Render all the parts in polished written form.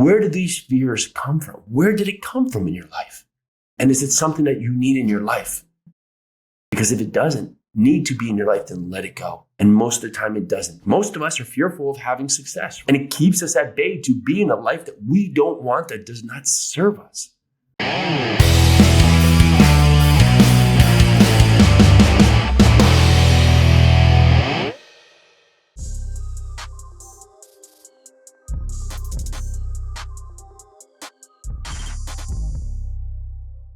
Where did these fears come from? Where did it come from in your life? And is it something that you need in your life? Because if it doesn't need to be in your life, then let it go. And most of the time it doesn't. Most of us are fearful of having success, and it keeps us at bay to be in a life that we don't want, that does not serve us.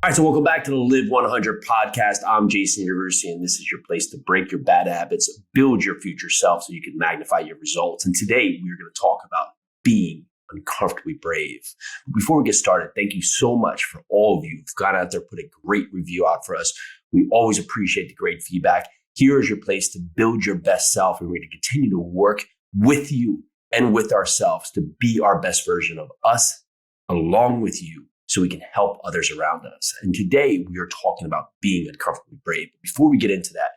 All right, so welcome back to the Live 100 podcast. I'm Jason Yarusi, and this is your place to break your bad habits, build your future self so you can magnify your results. And today we're going to talk about being uncomfortably brave. Before we get started, thank you so much for all of you who've gone out there, put a great review out for us. We always appreciate the great feedback. Here is your place to build your best self, and we're going to continue to work with you and with ourselves to be our best version of us along with you, so we can help others around us. And today we are talking about being uncomfortably brave. But before we get into that,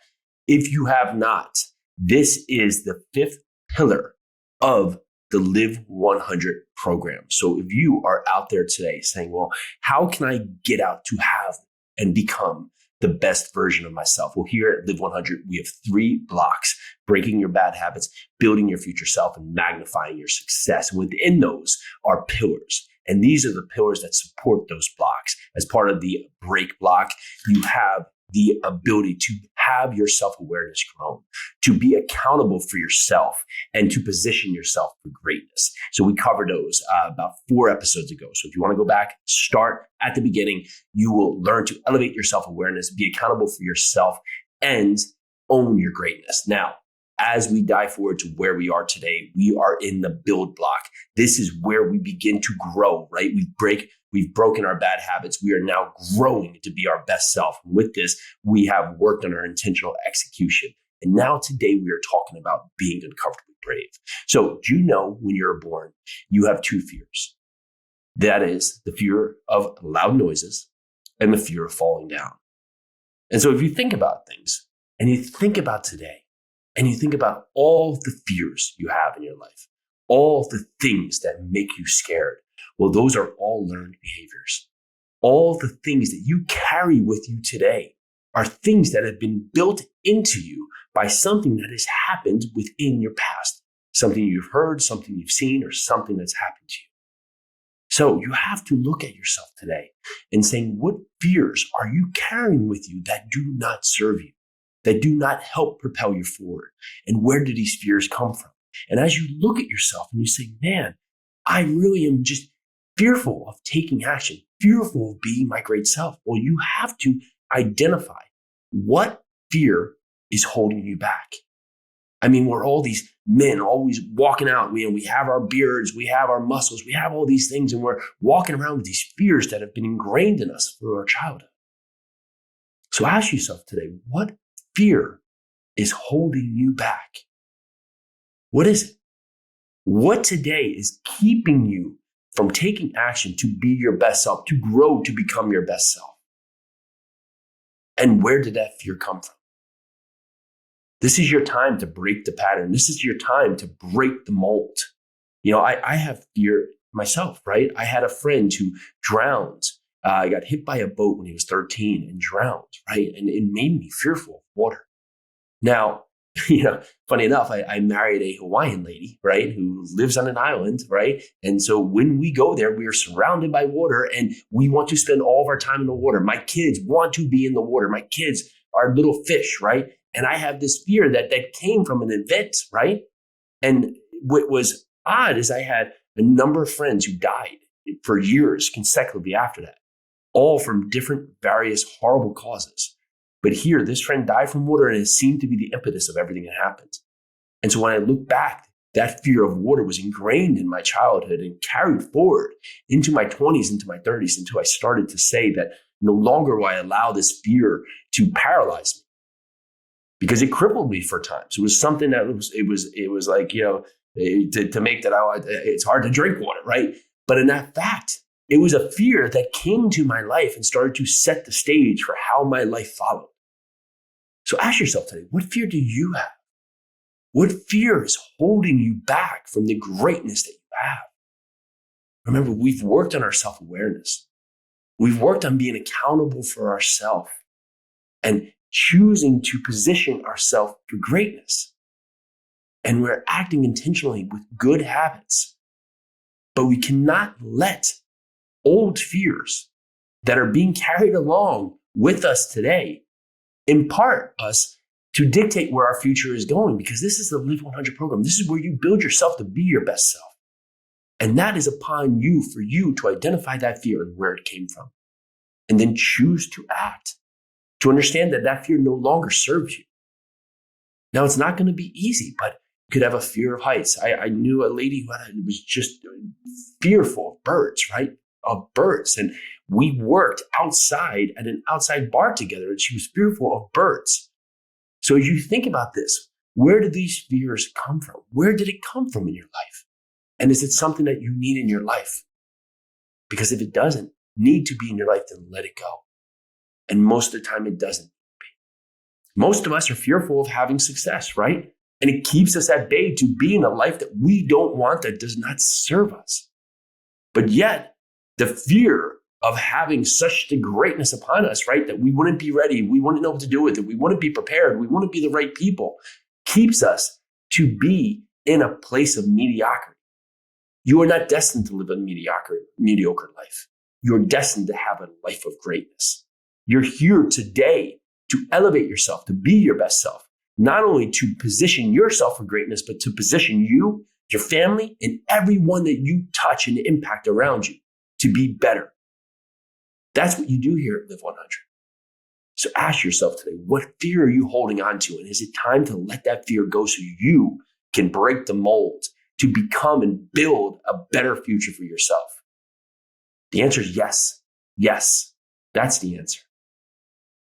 if you have not, this is the fifth pillar of the Live 100 program. So if you are out there today saying, well, how can I get out to have and become the best version of myself? Well, here at Live 100, we have 3 blocks: breaking your bad habits, building your future self, and magnifying your success. And within those are pillars. And these are the pillars that support those blocks. As part of the break block, you have the ability to have your self-awareness grown, to be accountable for yourself, and to position yourself for greatness. So we covered those about 4 episodes ago. So if you want to go back, start at the beginning. You will learn to elevate your self-awareness, be accountable for yourself, and own your greatness. Now, as we dive forward to where we are today, we are in the build block. This is where we begin to grow, right? We've broken our bad habits. We are now growing to be our best self. And with this, we have worked on our intentional execution. And now today we are talking about being uncomfortably brave. So do you know when you're born, you have 2 fears? That is the fear of loud noises and the fear of falling down. And so if you think about things and you think about today, and you think about all the fears you have in your life, all the things that make you scared, well, those are all learned behaviors. All the things that you carry with you today are things that have been built into you by something that has happened within your past, something you've heard, something you've seen, or something that's happened to you. So you have to look at yourself today and saying, what fears are you carrying with you that do not serve you, that do not help propel you forward? And where do these fears come from? And as you look at yourself and you say, man, I really am just fearful of taking action, fearful of being my great self. Well, you have to identify what fear is holding you back. I mean, we're all these men always walking out. We have our beards, we have our muscles, we have all these things, and we're walking around with these fears that have been ingrained in us through our childhood. So ask yourself today, what fear is holding you back? What is it? What today is keeping you from taking action to be your best self, to grow, to become your best self? And where did that fear come from? This is your time to break the pattern. This is your time to break the mold. You know, I have fear myself, right? I had a friend who drowned. I got hit by a boat when he was 13 and drowned, right? And it made me fearful of water. Now, funny enough, I married a Hawaiian lady, right, who lives on an island, right? And so when we go there, we are surrounded by water and we want to spend all of our time in the water. My kids want to be in the water. My kids are little fish, right? And I have this fear that came from an event, right? And what was odd is I had a number of friends who died for years consecutively after that, all from different various horrible causes. But here, this friend died from water, and it seemed to be the impetus of everything that happened. And so when I look back, that fear of water was ingrained in my childhood and carried forward into my 20s, into my 30s, until I started to say that no longer will I allow this fear to paralyze me, because it crippled me for times. It was something that it was like, to make that it's hard to drink water, right? But in that fact, it was a fear that came to my life and started to set the stage for how my life followed. So ask yourself today, what fear do you have? What fear is holding you back from the greatness that you have? Remember, we've worked on our self-awareness. We've worked on being accountable for ourselves and choosing to position ourselves for greatness. And we're acting intentionally with good habits. But we cannot let old fears that are being carried along with us today impart us to dictate where our future is going, because this is the Live 100 program. This is where you build yourself to be your best self. And that is upon you, for you to identify that fear and where it came from, and then choose to act, to understand that that fear no longer serves you. Now, it's not going to be easy, but you could have a fear of heights. I knew a lady who was just fearful of birds, right? Of birds. And we worked outside at an outside bar together, and she was fearful of birds. So as you think about this, where did these fears come from? Where did it come from in your life? And is it something that you need in your life? Because if it doesn't need to be in your life, then let it go. And most of the time it doesn't. Most of us are fearful of having success, right? And it keeps us at bay to be in a life that we don't want, that does not serve us. But yet, the fear of having such the greatness upon us, right, that we wouldn't be ready, we wouldn't know what to do with it, we wouldn't be prepared, we wouldn't be the right people, keeps us to be in a place of mediocrity. You are not destined to live a mediocre life. You're destined to have a life of greatness. You're here today to elevate yourself, to be your best self, not only to position yourself for greatness, but to position you, your family, and everyone that you touch and impact around you to be better. That's what you do here at Live 100. So ask yourself today, what fear are you holding on to? And is it time to let that fear go so you can break the mold to become and build a better future for yourself? The answer is yes. Yes. That's the answer.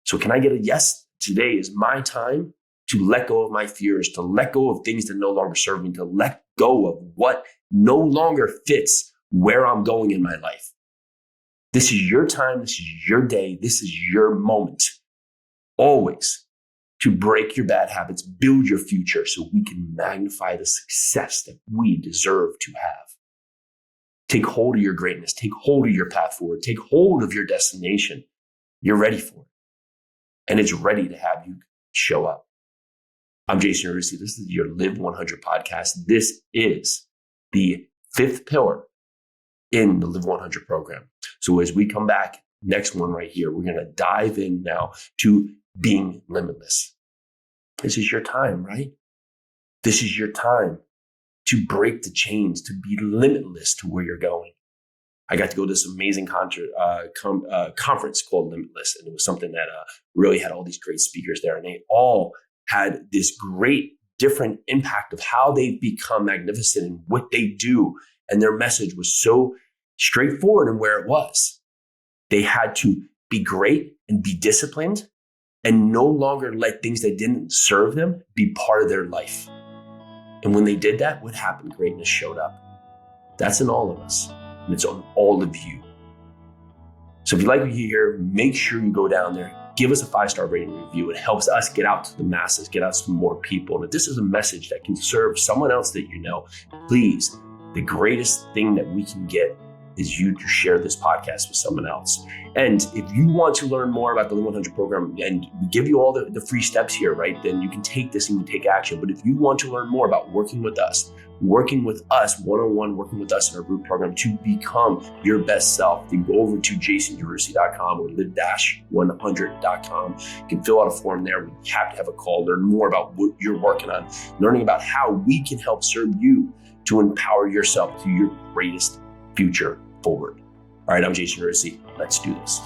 So can I get a yes? Today is my time to let go of my fears, to let go of things that no longer serve me, to let go of what no longer fits where I'm going in my life. This is your time. This is your day. This is your moment. Always to break your bad habits, build your future so we can magnify the success that we deserve to have. Take hold of your greatness. Take hold of your path forward. Take hold of your destination. You're ready for it. And it's ready to have you show up. I'm Jason Yarusi. This is your Live 100 podcast. This is the fifth pillar in the Live 100 program. So as we come back, next one right here, we're going to dive in now to being limitless. This is your time, right? This is your time to break the chains, to be limitless to where you're going. I got to go to this amazing conference called Limitless, and it was something that really had all these great speakers there, and they all had this great different impact of how they've become magnificent in what they do, and their message was so straightforward in where it was. They had to be great and be disciplined and no longer let things that didn't serve them be part of their life. And when they did that, what happened? Greatness showed up. That's in all of us, and it's on all of you. So if you like what you hear, make sure you go down there, give us a 5-star rating review. It helps us get out to the masses, get out to more people. And if this is a message that can serve someone else that you know, please, the greatest thing that we can get is you to share this podcast with someone else. And if you want to learn more about the Live 100 program, and we give you all the free steps here, right, then you can take this and you take action. But if you want to learn more about working with us one-on-one, working with us in our group program to become your best self, then go over to jasonyarusi.com or live-100.com. You can fill out a form there. We'd be happy to have a call, learn more about what you're working on, learning about how we can help serve you to empower yourself to your greatest future forward. All right, I'm Jason Yarusi. Let's do this.